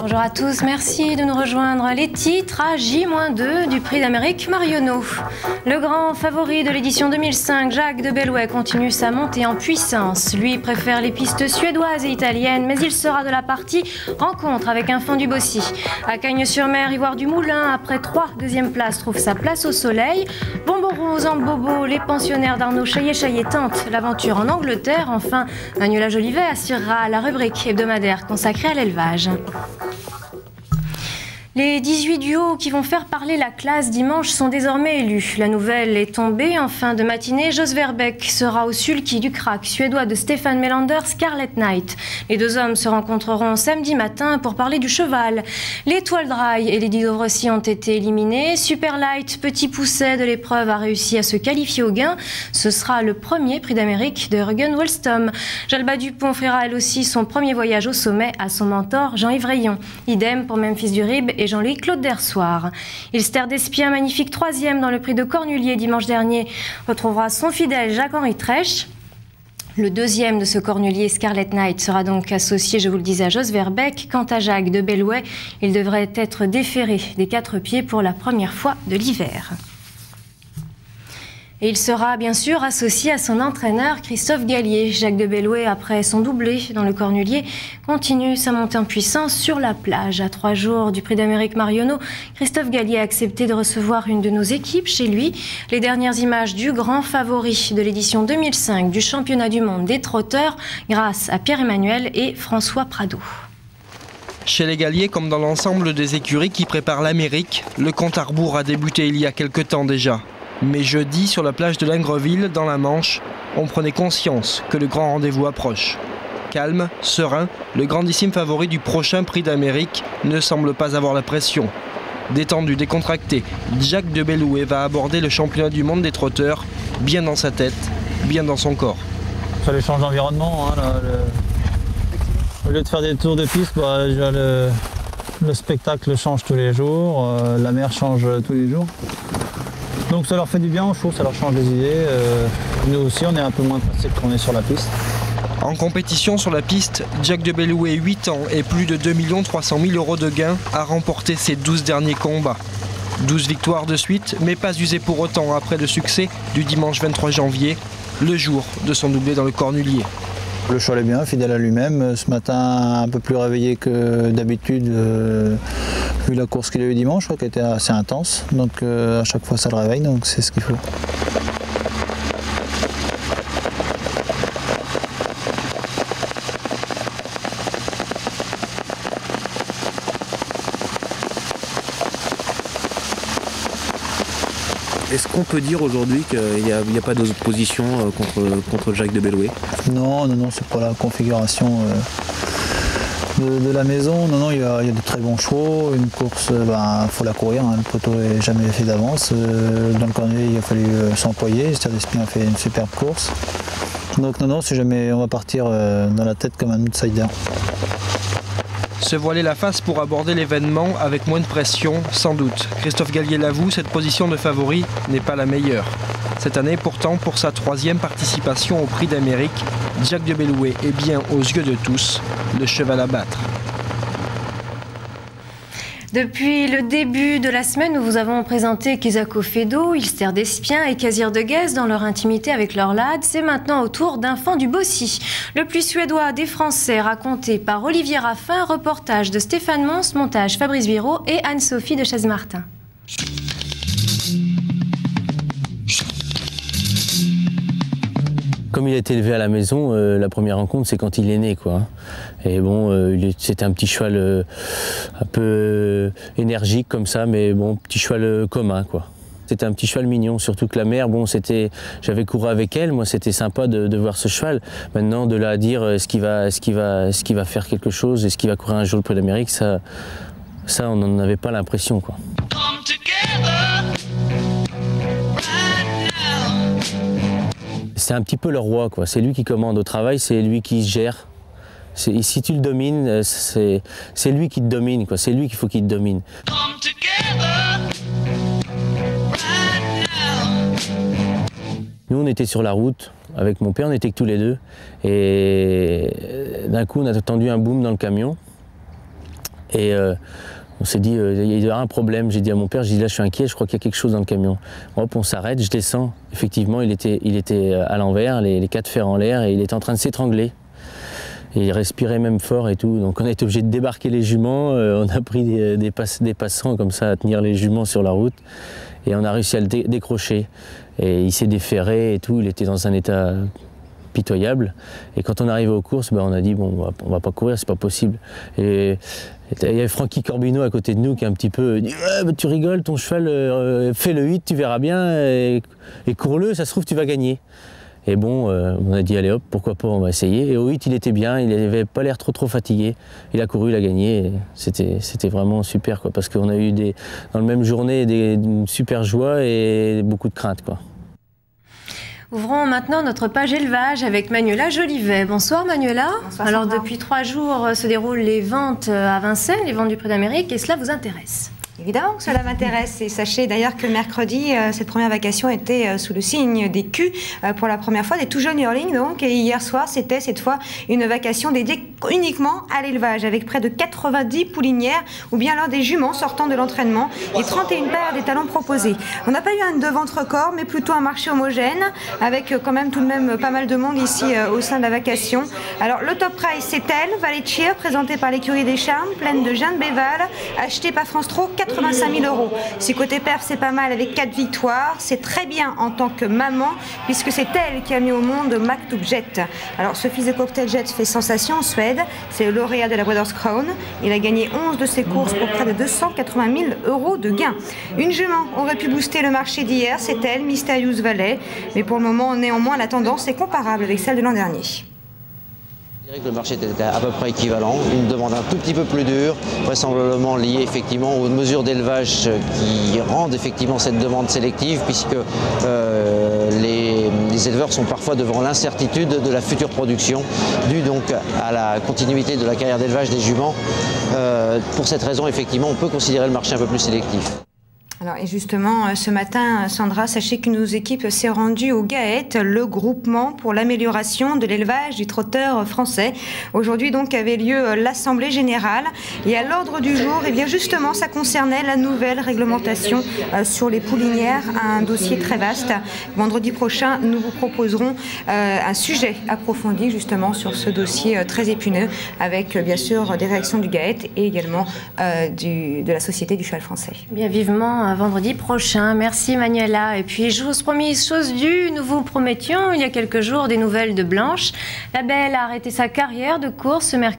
Bonjour à tous, merci de nous rejoindre. Les titres à J-2 du Prix d'Amérique Marionneau. Le grand favori de l'édition 2005, Jacques de Bellouet, continue sa montée en puissance. Lui préfère les pistes suédoises et italiennes, mais il sera de la partie rencontre avec un fond du Bossy. À Cagnes-sur-Mer, Ivoire du Moulin, après 3 deuxième places, trouve sa place au soleil. Bonbon Rose en Bobo, les pensionnaires d'Arnaud Chaillet tentent l'aventure en Angleterre. Enfin, Manuela Jolivet assurera la rubrique hebdomadaire consacrée à l'élevage. Les 18 duos qui vont faire parler la classe dimanche sont désormais élus. La nouvelle est tombée en fin de matinée. Jos Verbeek sera au sulky du crack suédois de Stefan Melander, Scarlet Knight. Les deux hommes se rencontreront samedi matin pour parler du cheval. L'Étoile Dry et Lady Dovrecy ont été éliminés. Superlight, petit pousset de l'épreuve, a réussi à se qualifier au gain. Ce sera le premier prix d'Amérique de Rugen Wellstom. Jalba Dupont offrira elle aussi son premier voyage au sommet à son mentor Jean-Yves Rayon. Idem pour Memphis Durib et Jean-Louis Claude Dersoir. Ilster Despien, magnifique 3e dans le prix de Cornulier dimanche dernier, retrouvera son fidèle Jacques-Henri Trèche. Le 2e de ce Cornulier, Scarlet Knight, sera donc associé, je vous le disais, à Jos Verbeek. Quant à Jacques de Bellouet, il devrait être déféré des 4 pieds pour la première fois de l'hiver. Et il sera bien sûr associé à son entraîneur Christophe Gallier. Jacques de Bellouet, après son doublé dans le Cornulier, continue sa montée en puissance sur la plage. À 3 jours du Prix d'Amérique Marionneau, Christophe Gallier a accepté de recevoir une de nos équipes chez lui. Les dernières images du grand favori de l'édition 2005 du championnat du monde des trotteurs, grâce à Pierre-Emmanuel et François Prado. Chez les Galliers, comme dans l'ensemble des écuries qui préparent l'Amérique, le compte à rebours a débuté il y a quelque temps déjà. Mais jeudi, sur la plage de Lingreville, dans la Manche, on prenait conscience que le grand rendez-vous approche. Calme, serein, le grandissime favori du prochain Prix d'Amérique ne semble pas avoir la pression. Détendu, décontracté, Jacques de Bellouet va aborder le championnat du monde des trotteurs, bien dans sa tête, bien dans son corps. Il fallait changer d'environnement. Hein, au lieu de faire des tours de piste, le spectacle change tous les jours, la mer change tous les jours. Donc ça leur fait du bien, je trouve, ça leur change les idées. Nous aussi, on est un peu moins pressés qu'on est sur la piste. En compétition sur la piste, Jacques de Bellouet, 8 ans et plus de 2 300 000 € de gains, a remporté ses 12 derniers combats. 12 victoires de suite, mais pas usées pour autant après le succès du dimanche 23 janvier, le jour de son doublé dans le Cornulier. Le cheval est bien, fidèle à lui-même. Ce matin, un peu plus réveillé que d'habitude, vu la course qu'il a eu dimanche, je crois qu'elle était assez intense. Donc à chaque fois, ça le réveille, donc c'est ce qu'il faut. Est-ce qu'on peut dire aujourd'hui qu'il n'y a pas d'opposition contre Jacques de Bellouet? Non, c'est pas la configuration de la maison. Non, il y a de très bons chevaux. Une course, faut la courir. Hein. Le poteau n'est jamais fait d'avance. Dans le Cornulier, il a fallu s'employer. Ilster Despien a fait une superbe course. Donc non, c'est jamais. On va partir dans la tête comme un outsider. Se voiler la face pour aborder l'événement avec moins de pression, sans doute. Christophe Gallier l'avoue, cette position de favori n'est pas la meilleure. Cette année, pourtant, pour sa 3e participation au Prix d'Amérique, Jacques de Bellouet est bien, aux yeux de tous, le cheval à battre. Depuis le début de la semaine, nous vous avons présenté Kezako Fedo, Ilster Despien et Kazir de Guez dans leur intimité avec leur lad. C'est maintenant au tour d'un fan du Bossy. Le plus suédois des Français, raconté par Olivier Raffin, reportage de Stéphane Mons, montage Fabrice Viro et Anne-Sophie de Chaise-Martin. Comme il a été élevé à la maison, la première rencontre, c'est quand il est né, quoi. Et bon, c'était un petit cheval un peu énergique comme ça, mais bon, petit cheval commun, quoi. C'était un petit cheval mignon, surtout que la mère, bon, j'avais couru avec elle, moi c'était sympa de voir ce cheval. Maintenant, de là à dire est-ce qu'il va faire quelque chose, est-ce qu'il va courir un jour le Prix d'Amérique, ça on n'en avait pas l'impression, quoi. C'est un petit peu le roi, quoi. C'est lui qui commande au travail, c'est lui qui se gère. Si tu le domines, c'est lui qui te domine, quoi. C'est lui qu'il faut qu'il te domine. Nous, on était sur la route avec mon père, on était que tous les deux. Et d'un coup, on a entendu un boom dans le camion. Et on s'est dit, il y a un problème. J'ai dit à mon père, j'ai dit là je suis inquiet, je crois qu'il y a quelque chose dans le camion. Hop, on s'arrête, je descends. Effectivement, il était à l'envers, les 4 fers en l'air, et il était en train de s'étrangler. Et il respirait même fort et tout. Donc on a été obligé de débarquer les juments. On a pris des passants comme ça à tenir les juments sur la route. Et on a réussi à le décrocher. Et il s'est déferré et tout. Il était dans un état pitoyable. Et quand on arrivait aux courses, on a dit bon, on va pas courir, c'est pas possible. Et il y avait Francky Corbineau à côté de nous qui est un petit peu dit tu rigoles, ton cheval fais le 8, tu verras bien et cours-le, ça se trouve tu vas gagner. Et bon, on a dit allez hop, pourquoi pas, on va essayer. Et au 8, il était bien, il n'avait pas l'air trop fatigué. Il a couru, il a gagné. C'était vraiment super, quoi, parce qu'on a eu dans la même journée une super joie et beaucoup de crainte, quoi. Ouvrons maintenant notre page élevage avec Manuela Jolivet. Bonsoir Manuela. Bonsoir, alors Sandra. depuis 3 jours se déroulent les ventes à Vincennes, les ventes du Prix d'Amérique, et cela vous intéresse? Évidemment que cela m'intéresse, et sachez d'ailleurs que mercredi, cette première vacation était sous le signe des culs pour la première fois, des tout jeunes yearlings donc, et hier soir c'était cette fois une vacation dédiée uniquement à l'élevage, avec près de 90 poulinières ou bien alors des juments sortant de l'entraînement et 31 paires d'étalons proposés. On n'a pas eu de vente record, mais plutôt un marché homogène, avec quand même tout de même pas mal de monde ici au sein de la vacation. Alors le top price c'est elle, Valley Cheer, présentée par l'écurie des Charmes, pleine de Jeanne Béval, achetée par France Tro, 85 000 €. Si côté père c'est pas mal avec 4 victoires, c'est très bien en tant que maman puisque c'est elle qui a mis au monde Maktub Jet. Alors ce fils de cocktail Jet fait sensation en Suède, c'est le lauréat de la Breeders' Crown. Il a gagné 11 de ses courses pour près de 280 000 € de gains. Une jument aurait pu booster le marché d'hier, c'est elle, Mysterious Valley. Mais pour le moment, néanmoins, la tendance est comparable avec celle de l'an dernier. Je dirais que le marché était à peu près équivalent, une demande un tout petit peu plus dure, vraisemblablement liée effectivement aux mesures d'élevage qui rendent effectivement cette demande sélective, puisque les éleveurs sont parfois devant l'incertitude de la future production, due donc à la continuité de la carrière d'élevage des juments. Pour cette raison, effectivement, on peut considérer le marché un peu plus sélectif. Alors, et justement, ce matin, Sandra, sachez que nos équipes s'est rendues au GAET, le groupement pour l'amélioration de l'élevage du trotteur français. Aujourd'hui, donc, avait lieu l'Assemblée générale. Et à l'ordre du jour, eh bien, justement, ça concernait la nouvelle réglementation sur les poulinières, un dossier très vaste. Vendredi prochain, nous vous proposerons un sujet approfondi, justement, sur ce dossier très épineux, avec, bien sûr, des réactions du GAET et également de la Société du cheval français. Bien vivement, vendredi prochain. Merci Manuela. Et puis, chose promise, chose due, nous vous promettions il y a quelques jours des nouvelles de Blanche. La belle a arrêté sa carrière de course ce mercredi.